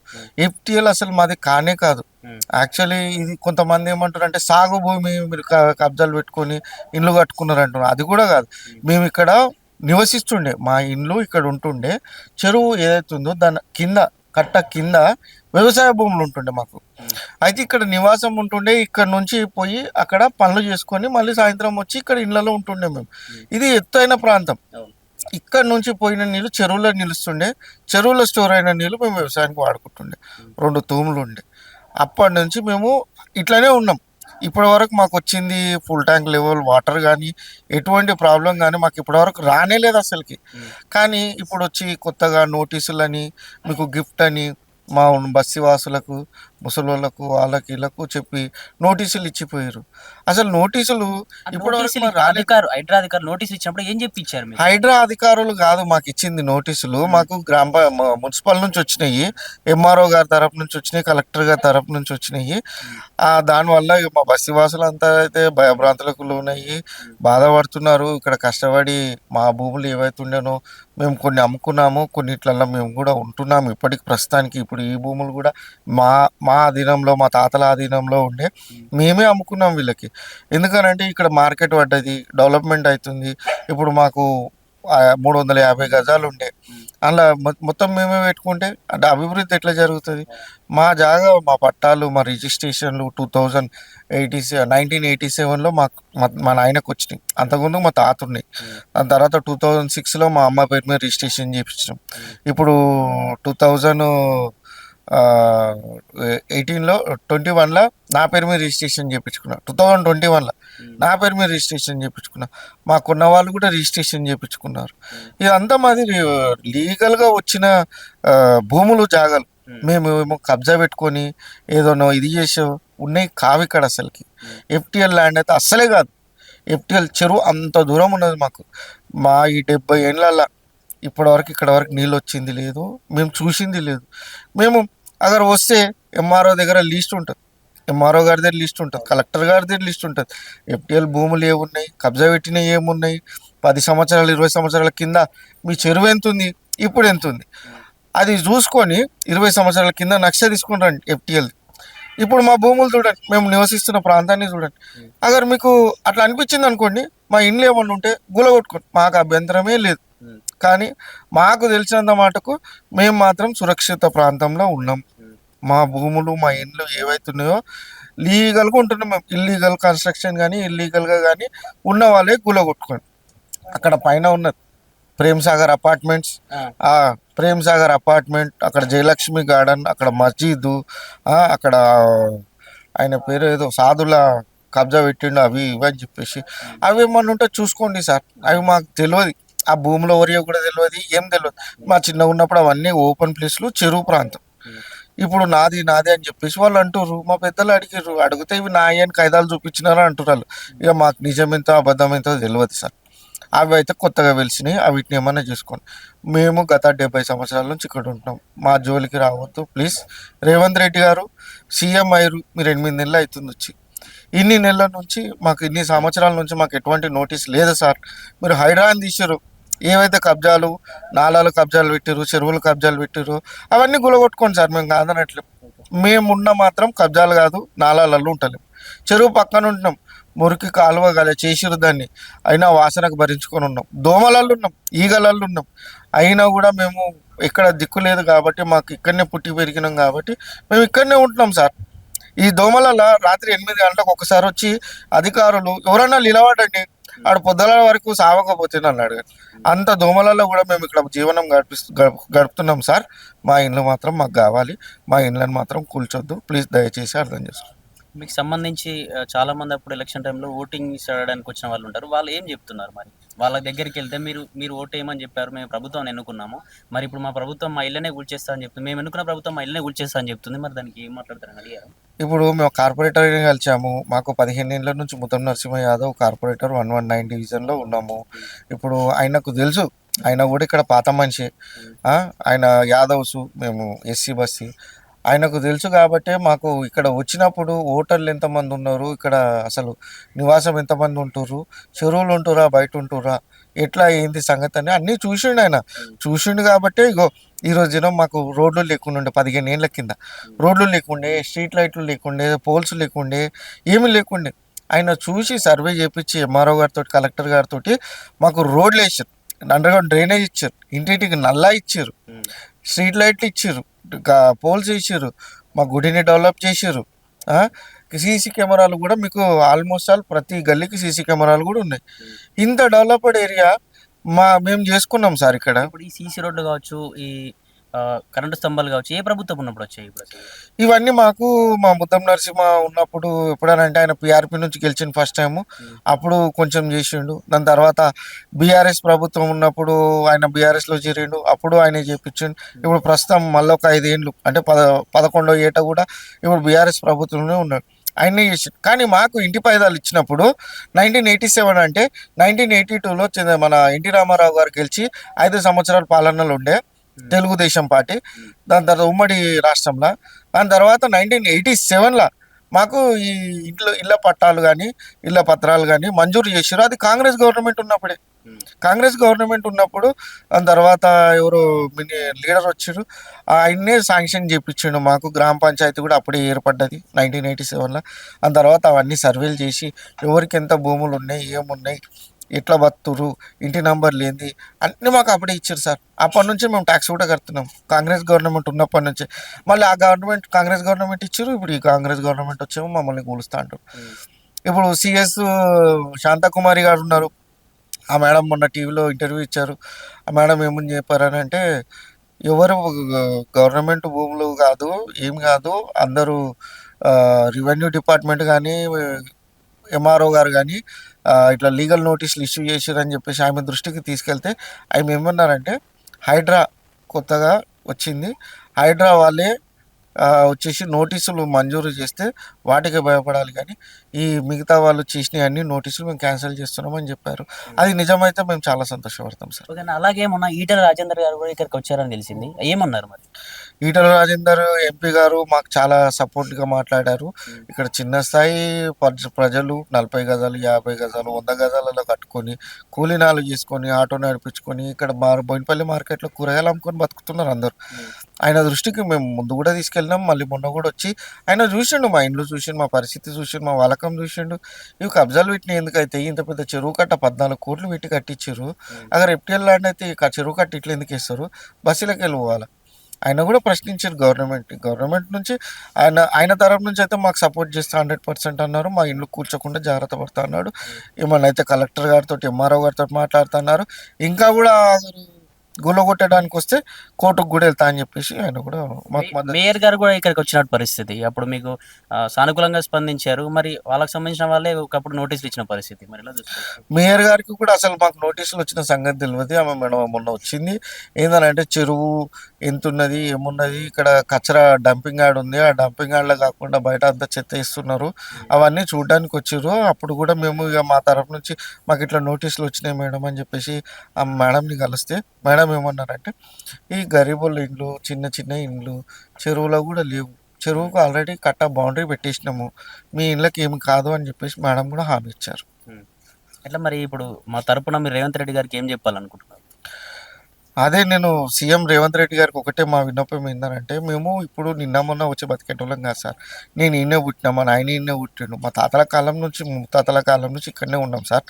FTL అసలు మాది కానే కాదు. యాక్చువల్లీ ఇది కొంతమంది ఏమంటారు అంటే సాగు భూమి మీరు కబ్జాలు పెట్టుకొని ఇండ్లు కట్టుకున్నారు అంటున్నారు. అది కూడా కాదు. మేము ఇక్కడ నివసిస్తుండే, మా ఇండ్లు ఇక్కడ ఉంటుండే. చెరువు ఏదైతే ఉందో దాని కింద కట్ట కింద వ్యవసాయ భూములు ఉంటుండే మాకు. అయితే ఇక్కడ నివాసం ఉంటుండే. ఇక్కడ నుంచి పోయి అక్కడ పనులు చేసుకొని మళ్ళీ సాయంత్రం వచ్చి ఇక్కడ ఇళ్ళలో ఉంటుండే మేము. ఇది ఎత్తైన ప్రాంతం. ఇక్కడ నుంచి పోయిన నీళ్ళు చెరువులో నిలుస్తుండే. చెరువులో స్టోర్ అయిన నీళ్ళు మేము వ్యవసాయానికి వాడుకుంటుండే. 2 తూములు ఉండే. అప్పటి నుంచి మేము ఇట్లనే ఉన్నాం. ఇప్పటి వరకు మాకు వచ్చింది ఫుల్ ట్యాంక్ లెవెల్ వాటర్ కానీ ఎటువంటి ప్రాబ్లం కానీ మాకు ఇప్పటివరకు రానే లేదు అసలుకి. కానీ ఇప్పుడు వచ్చి కొత్తగా నోటీసులని, మీకు గిఫ్ట్ అని మా బస్సి వాసులకు, ముసలోళ్ళకు, వాళ్ళకి వీళ్ళకు చెప్పి నోటీసులు ఇచ్చిపోయారు. అసలు నోటీసులు ఇప్పుడు హైడ్రా అధికారులు నోటీస్ ఇచ్చినప్పుడు ఏం చెప్పి ఇచ్చారు? హైడ్రా అధికారులు కాదు మాకు ఇచ్చింది నోటీసులు, మాకు మున్సిపల్ నుంచి వచ్చినాయి, MRO గారి తరపు నుంచి వచ్చినాయి, కలెక్టర్ గారి తరపు నుంచి వచ్చినాయి. దానివల్ల మా బస్సి వాసులు అంతా అయితే భయభ్రాంతులకు లోనయ్యి బాధపడుతున్నారు. ఇక్కడ కష్టపడి మా భూములు ఏవైతే ఉండేనో మేము కొన్ని అమ్ముకున్నాము, కొన్నిట్లలో మేము కూడా ఉంటున్నాము ఇప్పటికి ప్రస్తుతానికి. ఇప్పుడు ఈ భూములు కూడా మా అధీనంలో, మా తాతల అధీనంలో ఉండే మేమే అమ్ముకున్నాం వీళ్ళకి. ఎందుకనంటే ఇక్కడ మార్కెట్ పడ్డది, డెవలప్మెంట్ అవుతుంది. ఇప్పుడు మాకు 350 గజాలు ఉండే, అలా మొత్తం మేమే పెట్టుకుంటే అంటే అభివృద్ధి ఎట్లా జరుగుతుంది? మా జాగా, మా పట్టాలు, మా రిజిస్ట్రేషన్లు 1987లో మా నాయనకు వచ్చినాయి. అంతకుముందు మా తాత ఉన్నాయి. దాని తర్వాత 2006లో మా అమ్మ పేరు మీద రిజిస్ట్రేషన్ చేయించాం. ఇప్పుడు 21లో నా పేరు మీద రిజిస్ట్రేషన్ చేయించుకున్నా. 2021లో నా పేరు మీద రిజిస్ట్రేషన్ చేయించుకున్నా. మాకున్న వాళ్ళు కూడా రిజిస్ట్రేషన్ చేయించుకున్నారు. ఇదంతా మాది లీగల్గా వచ్చిన భూములు, జాగాలు. మేము కబ్జా పెట్టుకొని ఏదోనో ఇది చేసే ఉన్నాయి కావు ఇక్కడ అసలుకి. FTL ల్యాండ్ అయితే అస్సలే కాదు. FTL చెరువు అంత దూరం ఉన్నది మాకు. మా ఈ 70 ఏళ్ళ ఇప్పటివరకు ఇక్కడ వరకు నీళ్ళు వచ్చింది లేదు, మేము చూసింది లేదు. మేము అగర్ వస్తే MRO దగ్గర లిస్ట్ ఉంటుంది, MRO గారి దగ్గర లిస్ట్ ఉంటుంది, కలెక్టర్ గారి దగ్గర లిస్ట్ ఉంటుంది. FTL భూములు ఏమున్నాయి, కబ్జా పెట్టినవి ఏమున్నాయి, 10 సంవత్సరాలు 20 సంవత్సరాల కింద మీ చెరువు ఎంత ఉంది, ఇప్పుడు ఎంత ఉంది, అది చూసుకొని 20 సంవత్సరాల కింద నక్ష తీసుకుంటాను FTL. ఇప్పుడు మా భూములు చూడండి, మేము నివసిస్తున్న ప్రాంతాన్ని చూడండి. అగర్ మీకు అట్లా అనిపించింది అనుకోండి, మా ఇండ్లు ఏమన్నా ఉంటే గులగొట్టుకోండి, మాకు అభ్యంతరమే లేదు. కానీ మాకు తెలిసినంత మటుకు మేము మాత్రం సురక్షిత ప్రాంతంలో ఉన్నాం. మా భూములు, మా ఇండ్లు ఏవైతున్నాయో లీగల్గా ఉంటున్నాం మేము. ఇల్లీగల్ కన్స్ట్రక్షన్ కానీ ఇల్లీగల్గా కానీ ఉన్న వాళ్ళే గులగొట్టుకోండి. అక్కడ పైన ఉన్నది ప్రేమ్ సాగర్ అపార్ట్మెంట్స్, ప్రేమ్ సాగర్ అపార్ట్మెంట్, అక్కడ జయలక్ష్మి గార్డెన్, అక్కడ మస్జిద్, అక్కడ ఆయన పేరు ఏదో సాధుల కబ్జా పెట్టిండు, అవి ఇవి అని చెప్పేసి. అవి ఏమన్నా ఉంటే చూసుకోండి సార్. అవి మాకు తెలియదు, ఆ భూమిలో ఎవరియో కూడా తెలియదు, ఏం తెలియదు. మా చిన్నగా ఉన్నప్పుడు అవన్నీ ఓపెన్ ప్లేస్లు, చెరువు ప్రాంతం. ఇప్పుడు నాది నాది అని చెప్పేసి వాళ్ళు అంటారు. మా పెద్దలు అడిగారు, అడిగితే ఇవి నాయి అని కాయిదాలు చూపించినారా అంటారు వాళ్ళు. ఇక మాకు నిజమెంతో అబద్ధం ఎంతో తెలియదు సార్. అవి అయితే కొత్తగా వెలిసినాయి, వీటిని ఏమన్నా చేసుకోండి. మేము గత 70 సంవత్సరాల నుంచి ఇక్కడ ఉంటున్నాం, మా జోలికి రావద్దు ప్లీజ్. రేవంత్ రెడ్డి గారు సీఎం అయ్యారు, మీరు 8 నెలలు అవుతుంది వచ్చి. ఇన్ని నెలల నుంచి మాకు, ఇన్ని సంవత్సరాల నుంచి మాకు ఎటువంటి నోటీస్ లేదు సార్. మీరు హైడ్రాన్ తీసారు, ఏవైతే కబ్జాలు, నాలాలు కబ్జాలు పెట్టారు, చెరువులు కబ్జాలు పెట్టారు, అవన్నీ గులగొట్టుకోండి సార్, మేము కాదనట్లేం. మేమున్న మాత్రం కబ్జాలు కాదు, నాలాలలో ఉంటలేం. చెరువు పక్కన ఉంటున్నాం, మురికి కాలువ కదా చేసిరు దాన్ని, అయినా వాసనకు భరించుకొని ఉన్నాం. దోమలల్లో ఉన్నాం, ఈగలల్లో ఉన్నాం, అయినా కూడా మేము ఇక్కడ దిక్కు లేదు కాబట్టి, మాకు ఇక్కడనే పుట్టి పెరిగినాం కాబట్టి మేము ఇక్కడనే ఉంటున్నాం సార్. ఈ దోమలలో రాత్రి 8 గంటలకు ఒకసారి వచ్చి అధికారులు ఎవరన్నా నిలబడండి, ఆడు పొద్దుల వరకు సావకపోతే నన్ను అడగండి. అంత దోమలలో కూడా మేము ఇక్కడ జీవనం గడుపుతున్నాం సార్. మా ఇల్లు మాత్రం మాకు కావాలి, మా ఇళ్ళని మాత్రం కూల్చొద్దు ప్లీజ్, దయచేసి అర్థం చేసుకోండి. మీకు సంబంధించి చాలా మంది అప్పుడు ఎలక్షన్ టైంలో ఓటింగ్ చేయడానికి వచ్చిన వాళ్ళు ఉంటారు, వాళ్ళు ఏం చెప్తున్నారు మరి? వాళ్ళ దగ్గరికి వెళ్తే మీరు ఓటు వేయమని చెప్పారు, మేము ప్రభుత్వం ఎన్నుకున్నాము, మరి ఇప్పుడు మా ప్రభుత్వం మా ఇళ్ళనే కూల్చేస్తా అని చెప్తుంది, మేము ఎన్నుకున్న ప్రభుత్వం మా ఇళ్ళనే కూల్చేస్తా అని చెప్తుంది, మరి దానికి ఏం మాట్లాడతారని అడిగారు. ఇప్పుడు మేము కార్పొరేటర్ కలిసాము, మాకు 15 ఏళ్ళ నుంచి ముత్తం నరసింహ యాదవ్ కార్పొరేటర్ 119 డివిజన్లో ఉన్నాము. ఇప్పుడు ఆయనకు తెలుసు, ఆయన కూడా ఇక్కడ పాత మనిషి, ఆయన యాదవ్స్, మేము ఎస్సీ బస్సీ. ఆయనకు తెలుసు కాబట్టే మాకు ఇక్కడ వచ్చినప్పుడు ఓటర్లు ఎంతమంది ఉన్నారు, ఇక్కడ అసలు నివాసం ఎంతమంది ఉంటుర్రు, చెరువులు ఉంటురా బయట ఉంటురా, ఎట్లా ఏంది సంగతి అని అన్నీ చూసిండు ఆయన. చూసిండు కాబట్టే ఇగో ఈరోజు దినం మాకు రోడ్లు లేకుండే, 15 ఏళ్ళ కింద రోడ్లు లేకుండే, స్ట్రీట్ లైట్లు లేకుండే, పోల్స్ లేకుండే, ఏమీ లేకుండే. ఆయన చూసి సర్వే చేయించి ఎంఆర్ఓ గారితో, కలెక్టర్ గారితో మాకు రోడ్లు వేసారు, అండర్గ్రౌండ్ డ్రైనేజ్ ఇచ్చారు, ఇంటింటికి నల్లా ఇచ్చారు, స్ట్రీట్ లైట్లు ఇచ్చారు, పోల్స్ ఇచ్చారు, మా గుడిని డెవలప్ చేసారు. సీసీ కెమెరాలు కూడా మీకు ఆల్మోస్ట్ ఆల్ ప్రతి గల్లీకి సీసీ కెమెరాలు కూడా ఉన్నాయి. ఇంత డెవలప్డ్ ఏరియా మేము చేసుకున్నాం సార్. ఇక్కడ ఇప్పుడు ఈ సీసీ రోడ్లు కావచ్చు, ఈ కరెంటు స్తంభాలు కావచ్చు, ఏ ప్రభుత్వం ఉన్నప్పుడు వచ్చాయి? ఇప్పుడు అసలు ఇవన్నీ మాకు మా ముద్దం నరసింహ ఉన్నప్పుడు, ఎప్పుడనంటే ఆయన పిఆర్పి నుంచి గెలిచిన ఫస్ట్ టైము, అప్పుడు కొంచెం చేసిండు. దాని తర్వాత బీఆర్ఎస్ ప్రభుత్వం ఉన్నప్పుడు ఆయన బీఆర్ఎస్లో చేరిండు, అప్పుడు ఆయన చేపించిండు. ఇప్పుడు ప్రస్తుతం మళ్ళీ ఒక 5 ఏళ్ళు అంటే 11వ ఏట కూడా ఇప్పుడు బీఆర్ఎస్ ప్రభుత్వంలో ఉన్నాడు, ఆయనే చేసిండు. కానీ మాకు ఇంటి పైదాలు ఇచ్చినప్పుడు 1987 అంటే 1982లో మన ఎన్టీ రామారావు గారు గెలిచి 5 సంవత్సరాల పాలనలో ఉండే తెలుగుదేశం పార్టీ. దాని తర్వాత ఉమ్మడి రాష్ట్రంలో, దాని తర్వాత 1987లో మాకు ఈ ఇళ్ళ పట్టాలు కానీ ఇళ్ళ పత్రాలు కానీ మంజూరు చేశారు. అది కాంగ్రెస్ గవర్నమెంట్ ఉన్నప్పుడే. కాంగ్రెస్ గవర్నమెంట్ ఉన్నప్పుడు దాని తర్వాత ఎవరు లీడర్ వచ్చారు, ఆయన్నే శాంక్షన్ చేయించిండు. మాకు గ్రామ పంచాయతీ కూడా అప్పుడే ఏర్పడ్డది 1987లో. దాని తర్వాత అవన్నీ సర్వేలు చేసి ఎవరికి ఎంత భూములు ఉన్నాయి, ఏమున్నాయి, ఎట్లా బతురు, ఇంటి నంబర్లు ఏంది అన్నీ మాకు అప్పుడే ఇచ్చారు సార్. అప్పటి నుంచి మేము ట్యాక్స్ కూడా కడుతున్నాం, కాంగ్రెస్ గవర్నమెంట్ ఉన్నప్పటి నుంచి. మళ్ళీ ఆ గవర్నమెంట్ కాంగ్రెస్ గవర్నమెంట్ ఇచ్చారు, ఇప్పుడు ఈ కాంగ్రెస్ గవర్నమెంట్ వచ్చేమో మమ్మల్ని కూలుస్తూ అంటారు. ఇప్పుడు సిఎస్ శాంతకుమారి గారు ఉన్నారు, ఆ మేడం మొన్న టీవీలో ఇంటర్వ్యూ ఇచ్చారు. ఆ మేడం ఏమని చెప్పారని అంటే, ఎవరు గవర్నమెంట్ భూములు కాదు, ఏం కాదు, అందరూ రెవెన్యూ డిపార్ట్మెంట్ కానీ ఎంఆర్ఓ గారు కానీ ఇట్లా లీగల్ నోటీసులు ఇష్యూ చేశారని చెప్పేసి ఆమె దృష్టికి తీసుకెళ్తే ఆమె ఏమన్నారంటే, హైడ్రా కొత్తగా వచ్చింది, హైడ్రా వాళ్ళే వచ్చేసి నోటీసులు మంజూరు చేస్తే వాటికి భయపడాలి, కానీ ఈ మిగతా వాళ్ళు చేసిన అన్ని నోటీసులు మేము క్యాన్సిల్ చేస్తున్నామని చెప్పారు. అది నిజమైతే మేము చాలా సంతోషపడతాం సార్. ఓకే, అలాగే మొన్న ఈటల రాజేందర్ గారు కూడా ఇక్కడికి వచ్చారని తెలిసింది, ఏమన్నారు మరి? ఈటల రాజేందర్ ఎంపీ గారు మాకు చాలా సపోర్ట్గా మాట్లాడారు. ఇక్కడ చిన్న స్థాయి ప్రజలు 40 గజాలు, 50 గజాలు, 100 గజాలలో కట్టుకొని కూలీనాలు చేసుకొని ఆటో నడిపించుకొని ఇక్కడ బోయినపల్లి మార్కెట్లో కూరగాయలు అమ్ముకొని బతుకుతున్నారు అందరూ. ఆయన దృష్టికి మేము ముందు కూడా తీసుకెళ్ళినాం, మళ్ళీ మొన్న కూడా వచ్చి ఆయన చూసిండు, మా ఇండ్లు చూసిండు, మా పరిస్థితి చూసిండు, మా వాలకం చూసిండు. ఇవి కబ్జాలు వీటిని ఎందుకైతే ఇంత పెద్ద చెరువు కట్ట 14 కోట్లు పెట్టి కట్టించారు, అక్కడ ఎఫ్టీఎల్ ల్యాండ్ అయితే చెరువు కట్ట ఇట్లా ఎందుకు వేస్తారు, బస్సులకు వెళ్ళి పోవాలి. ఆయన కూడా ప్రశ్నించారు గవర్నమెంట్ నుంచి. ఆయన తరపు నుంచి అయితే మాకు సపోర్ట్ చేస్తే 100% అన్నారు. మా ఇండ్లు కూర్చోకుండా జాగ్రత్త పడతా అన్నాడు. ఏమన్నా అయితే కలెక్టర్ గారితో, ఎంఆర్ఓ గారితో మాట్లాడుతున్నారు. ఇంకా కూడా గుల్లగొట్టడానికి వస్తే కోర్టుకు కూడా వెళ్తా అని చెప్పేసి ఆయన కూడా మాకు మద్దతు. మేయర్ గారు కూడా ఇక్కడికి వచ్చినట్టు పరిస్థితి, అప్పుడు మీకు సానుకూలంగా స్పందించారు, మరి వాళ్ళకి సంబంధించిన వాళ్ళే ఒకప్పుడు నోటీసులు ఇచ్చిన పరిస్థితి, మరి ఎలా చూస్తారు? మేయర్ గారికి కూడా అసలు మాకు నోటీసులు వచ్చిన సంగతి తెలియదు. ఆమె మేడం మొన్న వచ్చింది, ఏంటంటే చెరువు ఎంత ఉన్నది ఏమున్నది, ఇక్కడ కచరా డంపింగ్ యార్డ్ ఉంది, ఆ డంపింగ్ యార్డ్లో కాకుండా బయట అంతా చెత్త ఇస్తున్నారు, అవన్నీ చూడడానికి వచ్చారు. అప్పుడు కూడా మేము ఇక మా తరఫు నుంచి మాకు ఇట్లా నోటీసులు వచ్చినాయి మేడం అని చెప్పేసి ఆ మేడంని కలిస్తే మేడం ఏమన్నారంటే, ఈ గరీబుల ఇండ్లు చిన్న చిన్న ఇండ్లు చెరువులో కూడా లేవు, చెరువుకు ఆల్రెడీ కట్ట బౌండరీ పెట్టేసినాము, మీ ఇళ్ళకి ఏమి కాదు అని చెప్పేసి మేడం కూడా హామీ ఇచ్చారు. ఎట్లా మరి ఇప్పుడు మా తరపున మీరు రేవంత్ రెడ్డి గారికి ఏం చెప్పాలనుకుంటున్నారు? అదే నేను సీఎం రేవంత్ రెడ్డి గారికి ఒకటే మా విన్నపం ఏంటంటే, మేము ఇప్పుడు నిన్న మొన్న వచ్చి బతికేటోళ్ళం కాదు సార్. నేను ఈయనే పుట్టినా, మా నాయన ఈయనే పుట్టిండు, మా తాతల కాలం నుంచి ముత్తాతల కాలం నుంచి ఇక్కడనే ఉన్నాం సార్.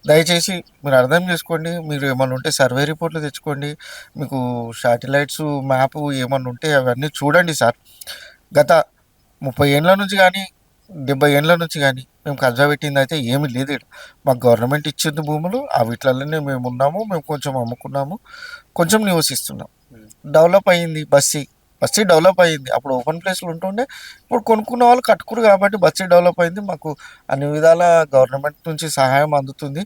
దయచేసి మీరు అర్థం చేసుకోండి, మీరు ఏమన్నా ఉంటే సర్వే రిపోర్ట్లు తెచ్చుకోండి, మీకు శాటిలైట్స్ మ్యాప్ ఏమన్నా ఉంటే అవన్నీ చూడండి సార్. గత 30 ఏళ్ళ నుంచి కానీ 70 ఏళ్ళ నుంచి కానీ మేము కబ్జా పెట్టింది అయితే ఏమీ లేదు ఈడ. మాకు గవర్నమెంట్ ఇచ్చింది భూములు, ఆ వీటిలోనే మేము ఉన్నాము, మేము కొంచెం అమ్ముకున్నాము, కొంచెం నివసిస్తున్నాం. డెవలప్ అయ్యింది బస్తీ డెవలప్ అయ్యింది. అప్పుడు ఓపెన్ ప్లేస్లు ఉంటుండే, ఇప్పుడు కొనుక్కున్న వాళ్ళు కట్టుకురు కాబట్టి బస్తీ డెవలప్ అయింది. మాకు అన్ని విధాల గవర్నమెంట్ నుంచి సహాయం అందుతుంది.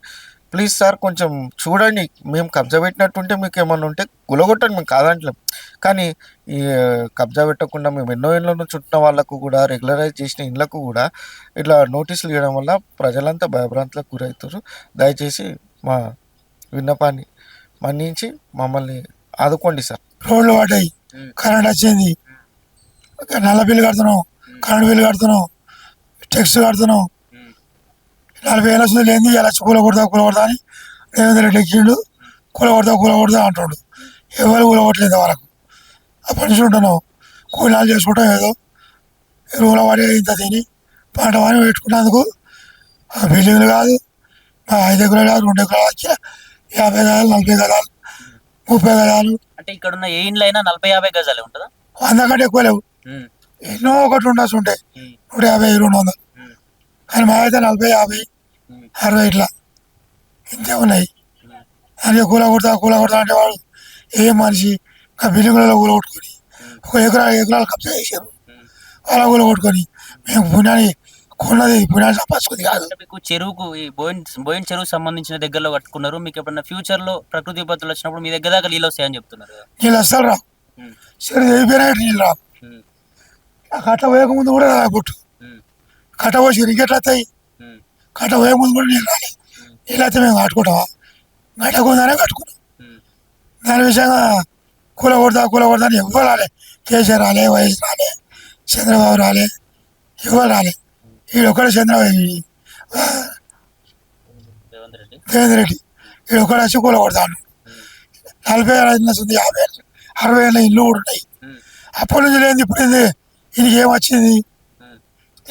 ప్లీజ్ సార్ కొంచెం చూడండి, మేము కబ్జా పెట్టినట్టుంటే మీకు ఏమన్నా ఉంటే గులగొట్టండి, మేము కాదంటలేం. కానీ ఈ కబ్జా పెట్టకుండా మేము ఎన్నో ఏళ్ళ నుంచి ఉంటున్న వాళ్ళకు కూడా, రెగ్యులరైజ్ చేసిన ఇళ్ళకు కూడా ఇట్లా నోటీసులు ఇవ్వడం వల్ల ప్రజలంతా భయభ్రాంతులకు గురవుతారు. దయచేసి మా విన్నపాన్ని మన్నించి మమ్మల్ని ఆదుకోండి సార్. రోడ్లు పడ్డాయి, కరెంట్ వచ్చింది, నల్ల బిల్లు కడుతున్నాం, కరెంట్ బిల్లు కడుతున్నాం, టెక్స్ కడుతున్నాం. 40,000 వస్తుంది లేని ఇలా కూలగొడతా అని రేవంత్ రెడ్డి ఎక్కిండు, కూలగొడతా అంటాడు. ఎవరు కూలగొట్టలేదు వరకు. అప్పటి నుంచి ఉంటున్నాం, కూలాలు చేసుకుంటాం, ఏదో ఎరువుల వాడి ఇంత తిని పంట వాడి పెట్టుకున్నందుకు బిల్డింగ్లు కాదు, 5 ఎకరాలు కాదు, 2 ఎకరాలు వచ్చి 50 గదాలు, 40 గదాలు, 30 గదాలు. అంటే ఇక్కడ ఉన్న ఏ ఇండ్లు అయినా 40-50 గజాలే ఉంటుందా? 100 కంటే ఎక్కువ లేవు, ఎన్నో ఒకటి ఉండాల్సి ఉంటాయి, 150, 200. కానీ మా అయితే 40, 50, 60 ఇట్లా ఇంతే ఉన్నాయి. అని కూలగొడతా అంటే వాడు ఏ మనిషి బిల్డింగ్లలో కూలగొట్టుకొని 1 ఎకరాలు కబ్జా చేశారు. అలా కూలగొట్టుకొని మేము పుణ్యాన్ని కొన్నది, పుణ్యాన్ని సంపాదించుకుంది కాదు. అంటే మీకు చెరువుకు ఈ బోయిన్ చెరువు సంబంధించిన దగ్గరలో కట్టుకున్నారు, మీకు ఎప్పుడన్నా ఫ్యూచర్ లో ప్రకృతి విపత్తులు వచ్చినప్పుడు మీ దగ్గర దాకా నీళ్ళు వస్తాయని చెప్తున్నారు కదా? నీళ్ళు అస్సలు రావు, చెరువు అయిపోయినా నీళ్ళు రావు. కట్ట పోయకముందు కూడా పుట్టు కట్ట పోసి ఇంకెట్లా వస్తాయి, కట్ట పోయకముందు కూడా నీళ్ళు రాలి. నీళ్ళు అయితే మేము కట్టుకుంటామా? కట్టకుండానే కట్టుకున్నాం. దాని విషయంగా కూలగొడతా అని ఎవ్వరు రాలే. కేసీఆర్ రాలే, వైఎస్ రాలే, చంద్రబాబు రాలే, ఎవరు రాలే. వీడొక్కడే రేవంత్ రెడ్డి వీడొక్కడే వచ్చి కూలగొడతాను. 40,000 వస్తుంది, 50,000, 60,000 ఇల్లు కూడా ఉన్నాయి. అప్పటి నుంచి లేదు, ఇప్పుడు ఈయనకి ఏం వచ్చింది?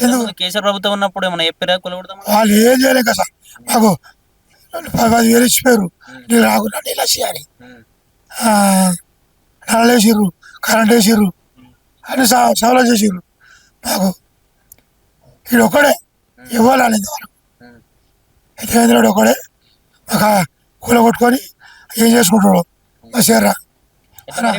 ఎందుకు కేసీఆర్ ప్రభుత్వం ఉన్నప్పుడు ఏమైనా చెప్పారా కూలగొడతాం? వాళ్ళు ఏం చేయలేక సార్, మాకు 10,000 ఇచ్చిపోయారు, నీళ్ళు రాకుండా నీళ్ళు వచ్చి నల్ల వేసిర్రు, కరెంట్ వేసిర్రు, అన్ని సవాలు చేసిర్రు. మాకు వీడు ఒక్కడే ఇవ్వాలి వరకు. రేవంత్ ఒక్కడే మాకు కూలగొట్టుకొని ఏం చేసుకుంటాడు మా చీర.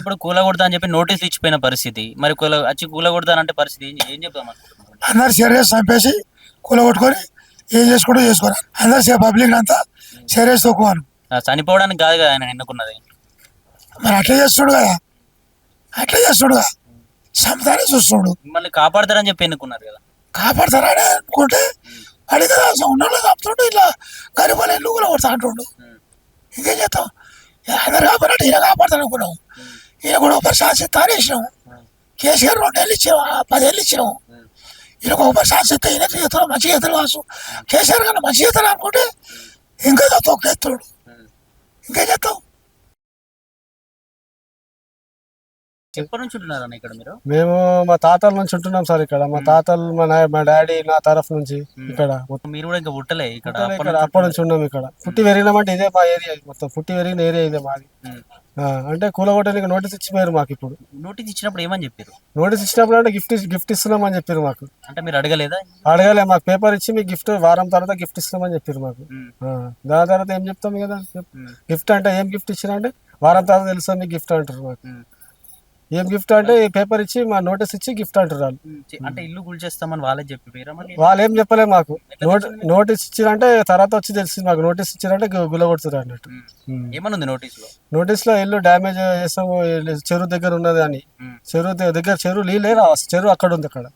ఇప్పుడు కూలగొడతా అని చెప్పి నోటీసులు ఇచ్చిపోయిన పరిస్థితి, మరి వచ్చి కూలగొడతానంటే పరిస్థితి ఏం చెప్తాం అనుకుంటున్నాం? అందరు చీరేసి చంపేసి కూలగొట్టుకొని ఏం చేసుకుంటూ చేసుకోవాలి. అందరు పబ్లిక్ అంతా చీరేసి తొక్కువాను. చనిపోవడానికి కాదు కదా ఆయన ఎన్నుకున్నది. మరి అట్లా చేస్తున్నాడు కదా, సంతానే చూస్తున్నాడు. మిమ్మల్ని కాపాడతారని చెప్పి ఎన్నుకున్నారు కదా. కాపాడతారని అనుకుంటే అడిగి కదా ఉన్నోళ్ళు కాపుతుండు, ఇట్లా గరిబోలు ఇల్లు కూడా కొడతా అంటుండు. ఇంకేం చేస్తాం? అందరు కాపాడంటే ఈయన కాపాడతాను అనుకున్నాం. ఈయన కూడా ఒకసారి శాసిస్తాను ఇచ్చినాం. కేసీఆర్ 2 ఏళ్ళు ఇచ్చినాం, 10 ఏళ్ళు ఇచ్చినాం. ఈయనకు ఒకసారి శాసిస్తే ఈయన చేస్తాడు, మంచి చేస్తాడు కాసు. కేసీఆర్ కన్నా మంచి చేస్తాడు అనుకుంటే ఇంకా తొక్కేస్తాడు. ఇంకేం చేస్తాం? ఎప్పటి నుంచి ఉంటున్నారు ఇక్కడ మీరు? మేము మా తాతల నుంచి ఉంటున్నాం సార్ ఇక్కడ. మా తాతలు, మా డాడీ, నా తరఫు నుంచి ఇక్కడ మొత్తం మీరు కూడా ఇంకా పుట్టలే ఇక్కడ? అప్పటి నుంచి ఉన్నాం ఇక్కడ. పుట్టి పెరిగినామంటే ఇదే మా ఏరియా, మొత్తం పుట్టి పెరిగిన ఏరియా ఇదే మాది. అంటే కూలగొట్టడానికి నోటీస్ ఇచ్చిపోయారు మాకు. ఇప్పుడు నోటీస్ ఇచ్చినప్పుడు ఏమని చెప్పారు? నోటీస్ ఇచ్చినప్పుడు అంటే గిఫ్ట్ ఇస్తున్నామని చెప్పారు మాకు. అంటే మీరు అడగలేదా? అడగలే, మాకు పేపర్ ఇచ్చి మీకు గిఫ్ట్ వారం తర్వాత గిఫ్ట్ ఇస్తామని చెప్పారు మాకు. దాని తర్వాత ఏం చెప్తాం కదా, గిఫ్ట్ అంటే ఏం గిఫ్ట్ ఇచ్చినా అంటే వారం తర్వాత తెలుసా మీకు గిఫ్ట్ అంటారు మాకు. ఉమ్. ఏం గిఫ్ట్ అంటే ఈ పేపర్ ఇచ్చి మా నోటీస్ ఇచ్చి గిఫ్ట్ అంటారు వాళ్ళు. అంటే ఇల్లు కూల్చేస్తామని వాళ్ళే చెప్పి మళ్ళీ వాళ్ళు ఏం చెప్పలేదు మాకు. నోటీస్ ఇచ్చిరంటే తర్వాత వచ్చి తెలిసింది మాకు. నోటీస్ ఇచ్చిరంటే గుల్లగొడుతున్నారు అన్నట్టు. ఏమనుంది నోటీస్ లో? నోటీస్లో ఇల్లు డ్యామేజ్ చేస్తాము, చెరువు దగ్గర ఉన్నది అని. చెరువు నీళ్ళే రావు, చెరువు అక్కడ ఉంది. అక్కడ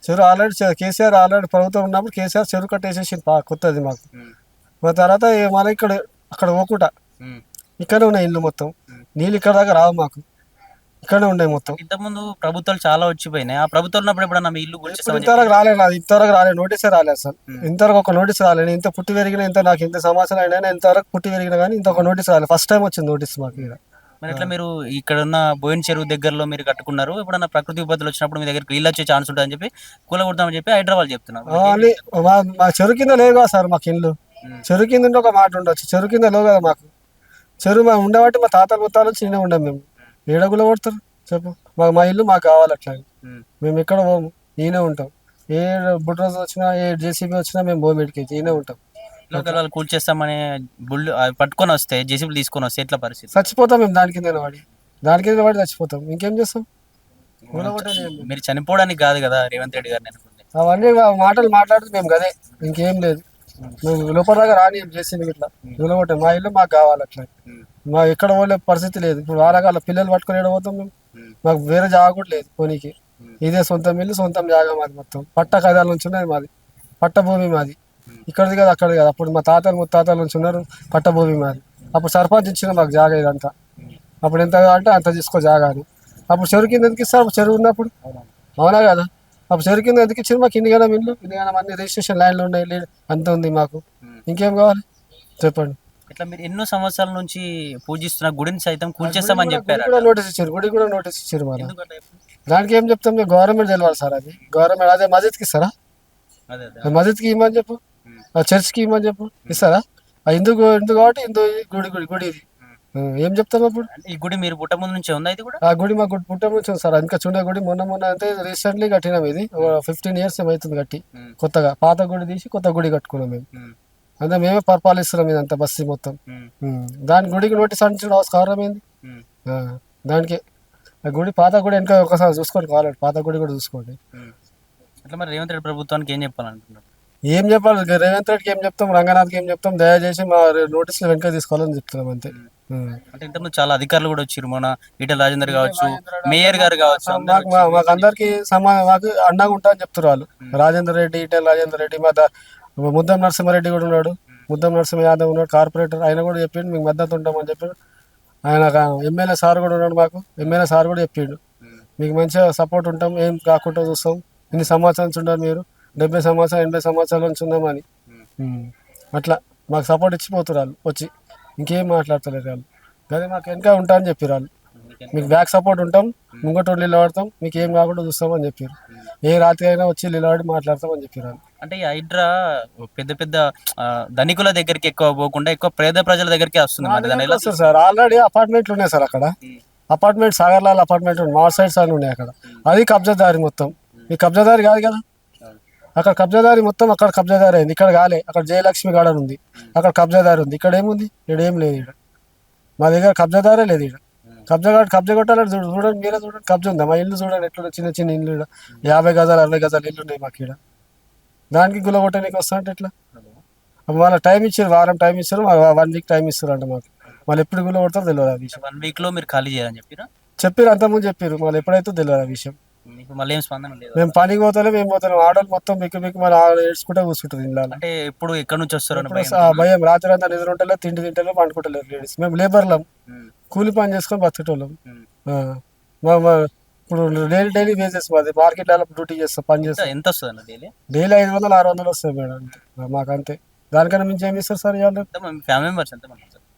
చెరువు ఆల్రెడీ కేసీఆర్ ఆల్రెడీ ప్రభుత్వం ఉన్నప్పుడు కేసీఆర్ చెరువు కట్టేసేసి కొత్తది మాకు. మా తర్వాత మళ్ళీ అక్కడ పోకుండా ఇక్కడే ఉన్నాయి ఇల్లు మొత్తం. నీళ్ళు ఇక్కడ దాకా రావు మాకు, ఇక్కడే ఉన్నాయి మొత్తం. ఇంతకుముందు ప్రభుత్వాలు చాలా వచ్చిపోయినాయి. ఆ ప్రభుత్వం ఉన్నప్పుడు ఎప్పుడన్నా మీ ఇల్లు కూల్చేస్తామని ఇంతవరకు రాలేదు, అది ఇంతవరకు రాలేదు, నోటీసే రాలేదు సార్. ఇంతవరకు ఒక నోటీస్ రాలేదు. ఇంత పుట్టి పెరిగిన ఇంత నాకు ఇంత సంవత్సరం అయినా ఇంతవరకు పుట్టి పెరిగిన కానీ ఇంత ఒక నోటీస్ రాలేదు. ఫస్ట్ టైం వచ్చింది నోటీస్ మాకు ఇక్కడ. మరి ఎట్లా మీరు ఇక్కడ ఉన్న బోయిన చెరువు దగ్గరలో మీరు కట్టుకున్నారు, ఎప్పుడన్నా ప్రకృతి విపత్తులు వచ్చినప్పుడు మీ దగ్గరికి ఇల్లు వచ్చే ఛాన్స్ ఉంటుందని చెప్పి కూలగొడతామని చెప్పి హైదరాబాద్ చెప్తున్నారు. అని మా చెరువు కింద లేవు కదా సార్ మాకు ఇల్లు. చెరువు కింద ఉంటే ఒక మాట ఉండొచ్చు, చెరువు కింద లేవు కదా మాకు. చెరువు మేము ఉండబట్టి మా తాతలు ముత్తాలు చిన్న ఉండం. మేము ఏడగులో కొడతారు చెప్పు. మా ఇల్లు మాకు కావాలి. అట్లా మేము ఎక్కడ పోము, ఈయనే ఉంటాం. ఏ బుడ్రోజు వచ్చినా ఏ జేసీబీ వచ్చినా మేము పోము, ఎడికి ఈయనే ఉంటాం. వాళ్ళు కూల్చేస్తామని బుల్లు పట్టుకొని వస్తే జేసీబీలు తీసుకొని వస్తే ఎట్లా పరిస్థితి? చచ్చిపోతాం మేము దాని కింద పడి చచ్చిపోతాం. ఇంకేం చేస్తాం? మీరు చనిపోవడానికి కాదు కదా రేవంత్ రెడ్డి గారిని అనుకుంది. అవన్నీ మాటలు మాట్లాడితే మేము కదే, ఇంకేం లేదు. మేము లోపల దాకా రాని చేసింది ఇట్లా గులగొట్టే. మా ఇల్లు మాకు కావాలి. అట్లా మా ఎక్కడ పోలే పరిస్థితి లేదు. ఇప్పుడు వారాకాల పిల్లలు పట్టుకొని పోతాం మేము. మాకు వేరే జాగా కూడా లేదు పోనీకి. ఇదే సొంతం ఇల్లు, సొంతం జాగా మాది. మొత్తం పట్ట కదాల నుంచి ఉన్నది మాది, పట్టభూమి మాది. ఇక్కడిది కదా అక్కడిది కదా. అప్పుడు మా తాతలు ముత్తాతల నుంచి ఉన్నారు, పట్టభూమి మాది. అప్పుడు సర్పంచ్ ఇచ్చిన మాకు జాగా ఇదంతా. అప్పుడు ఎంత అంటే అంత తీసుకో జాగా అని. అప్పుడు చెరువు కింద ఎందుకు ఇస్తారు? చెరువు ఉన్నప్పుడు అవునా కదా. అప్పుడు చెరువు కింద ఎందుకు ఇచ్చారు మాకు? ఇన్ని కదా ఇల్లు, ఇన్ని కదా అన్ని రిజిస్ట్రేషన్ ల్యాండ్లు ఉన్నాయి, అంత ఉంది మాకు. ఇంకేం కావాలి చెప్పండి? ఇట్లా మీరు ఎన్నో సంవత్సరాల నుంచి పూజిస్తున్న గుడిని సైతం కూల్చేస్తామని చెప్పారు. గుడి కూడా నోటీస్ ఇచ్చారు మరి. దానికి ఏం చెప్తాం? మేము గవర్నమెంట్ తెలవాలి సార్. అది గవర్నమెంట్ అదే మస్జిద్కి ఇస్తారా? మస్జిద్కి ఇవ్వమని చెప్పు, చర్చ్కి ఇవ్వమని చెప్పు, ఇస్తారా? హిందూ కాబట్టి హిందూ గుడి ఇది. ఏం చెప్తాం అప్పుడు? ఈ గుడి మీరు పుట్ట ముందు నుంచి ఉందా? ఇది కూడా ఆ గుడి మా గుడి పుట్ట నుంచి ఉంది సార్. ఇంకా చూడే గుడి మొన్న అంటే రీసెంట్లీ కట్టినాం. ఇది 15 years ఏమవుతుంది కట్టి. కొత్తగా పాత గుడి తీసి కొత్త గుడి కట్టుకున్నాం మేము. అంటే మేమే పరిపాలిస్తున్నాం ఇదంతా బస్తీ మొత్తం. దాని గుడికి నోటీస్ అంటించడం అవసరం ఏంది? దానికి ఆ గుడి పాత గుడి వెనక ఒకసారి చూసుకోండి, కావాలి పాత గుడి కూడా చూసుకోండి. అట్లా మరి రేవంత్ రెడ్డి ప్రభుత్వానికి ఏం చెప్పాలంటున్నారు? ఏం చెప్పాలి? రేవంత్ రెడ్డికి ఏం చెప్తాం, రంగనాథ్కి ఏం చెప్తాం? దయచేసి మా నోటీసులు వెనక తీసుకోవాలని చెప్తున్నాం అంతే. అంటే ఇంతకుముందు చాలా అధికారులు కూడా వచ్చారు. మన ఈటెల రాజేందర్ కావచ్చు, మేయర్ గారు కావచ్చు, మాకు అందరికి మాకు అండగా ఉంటా అని చెప్తున్నారు వాళ్ళు. రాజేందర్ రెడ్డి, ఈటెల రాజేందర్ రెడ్డి, మా ముద్దం నరసింహారెడ్డి కూడా ఉన్నాడు, ముద్దం నరసింహ యాదవ్ ఉన్నాడు, కార్పొరేటర్. ఆయన కూడా చెప్పిండు మీకు మద్దతు ఉంటామని చెప్పాడు. ఆయన ఎమ్మెల్యే సార్ కూడా ఉన్నాడు, మాకు ఎమ్మెల్యే సార్ కూడా చెప్పిండు మీకు మంచిగా సపోర్ట్ ఉంటాం, ఏం కాకుండా చూస్తాం. ఇన్ని సంవత్సరాల నుంచి ఉన్నారు మీరు, 70 సంవత్సరాలు 80 సంవత్సరాల నుంచి ఉన్నామని. అట్లా మాకు సపోర్ట్ ఇచ్చిపోతున్నారు వాళ్ళు వచ్చి. ఇంకేం మాట్లాడతలేరు వాళ్ళు. కానీ మాకు వెనక ఉంటా అని చెప్పారు వాళ్ళు. మీకు బ్యాక్ సపోర్ట్ ఉంటాం, ముంగట నిలబడతాం, మీకు ఏం కాకుండా చూస్తామని చెప్పారు. ఏ రాత్రి అయినా వచ్చి నిలబడి మాట్లాడతామని చెప్పారు వాళ్ళు. అంటే ఈ హైడ్రా పెద్ద పెద్ద ధనికుల దగ్గరికి ఎక్కువ పోకుండా ఎక్కువ పేద ప్రజల దగ్గరికి వస్తుంది మరి. దాని ఎలా సార్ ఆల్రెడీ అపార్ట్మెంట్లు ఉన్నాయి సార్ అక్కడ. అపార్ట్మెంట్ సాగర్లాల్ అపార్ట్మెంట్ మా సైడ్స్ అని ఉన్నాయి అక్కడ. అది కబ్జాదారి మొత్తం. ఈ కబ్జాదారి కాదు కదా, అక్కడ కబ్జాదారి మొత్తం. అక్కడ కబ్జాదారి అయింది, ఇక్కడ కాలే. అక్కడ జయలక్ష్మి గార్డెన్ ఉంది, అక్కడ కబ్జాదారి ఉంది. ఇక్కడ ఏముంది? ఇక్కడ ఏం లేదు. ఇక్కడ మా దగ్గర కబ్జాదారే లేదు. ఇక్కడ కబ్జా కొట్టాలని చూడండి, మీరే చూడండి. కబ్జా ఉందా? మా ఇల్లు చూడండి ఎట్లా చిన్న చిన్న ఇల్లు. 50 గజాలు 60 గజాలు ఇల్లు ఉన్నాయి మాకు ఇక్కడ. దానికి గుల్ల కొట్టడానికి వస్తా అంటే ఎట్లా? వాళ్ళ టైం ఇచ్చారు, వారం టైం ఇచ్చారు, 1 week టైం ఇస్తారు అంట మాకు. వాళ్ళు ఎప్పుడు గుల్ల కొడతారో తెలియదు ఆ విషయం. 1 week లో మీరు ఖాళీ చేయాలని చెప్పారు అంతకుముందు చెప్పారు. మళ్ళీ ఎప్పుడైతే తెలియదు ఆ విషయం. మళ్ళీ ఏం స్పందన లేదు. మేము పనికి పోతానే మేము పోతాం. ఆడవాళ్ళు మొత్తం మీకు మళ్ళీ ఏడ్చుకుంటే కూర్చుంటారు ఇంట్లో. అంటే ఎప్పుడు ఎక్కడి నుంచి వస్తారు భయం. రాత్రి అంతా నిద్ర ఉంటలేదు, తిండి తింటలేదు, పండుకుంటలేదు లేడీస్. మేము లేబర్లం, కూలి పని చేసుకొని బతికేటోళ్ళం. ఇప్పుడు డైలీ వేజెస్ మాది. మార్కెట్లో డ్యూటీ చేస్తాం, పని చేస్తాం. ఎంత వస్తుంది డైలీ 500 600 వస్తాయి మేడం. మాకు అంతే. దానికన్నా మించి ఏమి ఇస్తారు సార్ ఇవాళ? ఫ్యామిలీ మెంబర్స్ ఎంత?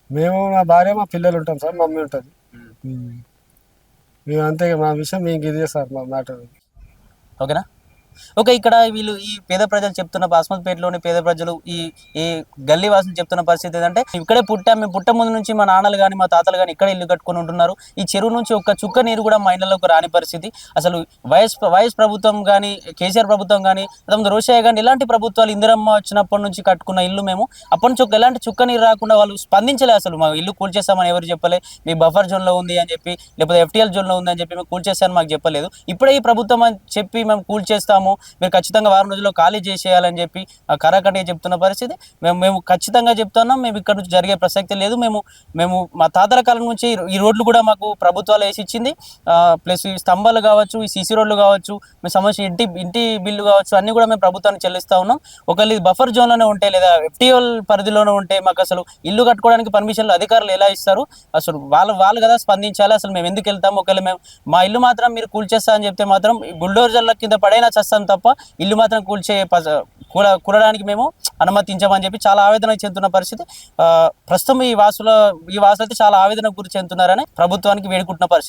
మేము, మా భార్య, మా పిల్లలు ఉంటాం సార్, మమ్మీ ఉంటుంది. మేము అంతే. మా విషయం మీకు ఇదే సార్ మా మ్యాటర్. ఓకేనా? ఓకే, ఇక్కడ వీళ్ళు ఈ పేద ప్రజలు చెప్తున్న బాస్మతిపేటలోని పేద ప్రజలు ఈ గల్లీ వాసులు చెప్తున్న పరిస్థితి ఏంటంటే ఇక్కడే మేము పుట్ట ముందు నుంచి మా నాన్నలు కానీ మా తాతలు కానీ ఇక్కడే ఇల్లు కట్టుకొని ఉంటున్నారు. ఈ చెరువు నుంచి ఒక్క చుక్క నీరు కూడా మా ఇళ్లలోకి రాని పరిస్థితి. అసలు వైఎస్ ప్రభుత్వం కానీ కేసీఆర్ ప్రభుత్వం కానీ రోషయ్య కానీ ఇలాంటి ప్రభుత్వాలు ఇందిరమ్మ వచ్చినప్పటి నుంచి కట్టుకున్న ఇల్లు మేము అప్పటి నుంచి ఎలాంటి చుక్క నీరు రాకుండా వాళ్ళు స్పందించలే. అసలు మా ఇల్లు కూల్చేస్తామని ఎవరు చెప్పలే. మీ బఫర్ జోన్లో ఉంది అని చెప్పి లేకపోతే FTL జోన్లో ఉంది అని చెప్పి మేము కూల్చేస్తామని మాకు చెప్పలేదు. ఇప్పుడే ఈ ప్రభుత్వం అని చెప్పి మేము కూల్చేస్తాము, మీరు ఖచ్చితంగా వారం రోజుల్లో ఖాళీ చేసేయాలని చెప్పి కరాఖండిగా చెప్తున్న పరిస్థితి. మేము ఖచ్చితంగా చెప్తున్నాం, మేము ఇక్కడ నుంచి జరిగే ప్రసక్తి లేదు. మేము మా తాతల కాలం నుంచి ఈ రోడ్లు కూడా మాకు ప్రభుత్వాలు వేసి ఇచ్చింది. ప్లస్ ఈ స్తంభాలు కావచ్చు, ఈ CC రోడ్లు కావచ్చు, మేము సంబంధించిన ఇంటి బిల్లు కావచ్చు, అన్నీ కూడా మేము ప్రభుత్వానికి చెల్లిస్తూ ఉన్నాం. ఒకవేళ ఇది బఫర్ జోన్లోనే ఉంటే లేదా FTL పరిధిలోనే ఉంటే మాకు అసలు ఇల్లు కట్టుకోవడానికి పర్మిషన్లు అధికారులు ఎలా ఇస్తారు? అసలు వాళ్ళు కదా స్పందించాలి. అసలు మేము ఎందుకు వెళ్తాము? ఒకవేళ మా ఇల్లు మాత్రం మీరు కూల్చేస్తా అని చెప్తే మాత్రం బుల్డోజర్ల కింద పడైనా చేస్తాం తప్ప ఇల్లు మాత్రం కూలడానికి మేము అనుమతించామని చెప్పి చాలా ఆవేదన చెందుతున్న పరిస్థితి. ప్రస్తుతం ఈ వాసులు అయితే చాలా ఆవేదన గురి చెందుతున్నారని ప్రభుత్వానికి వేడుకుంటున్న పరిస్థితి.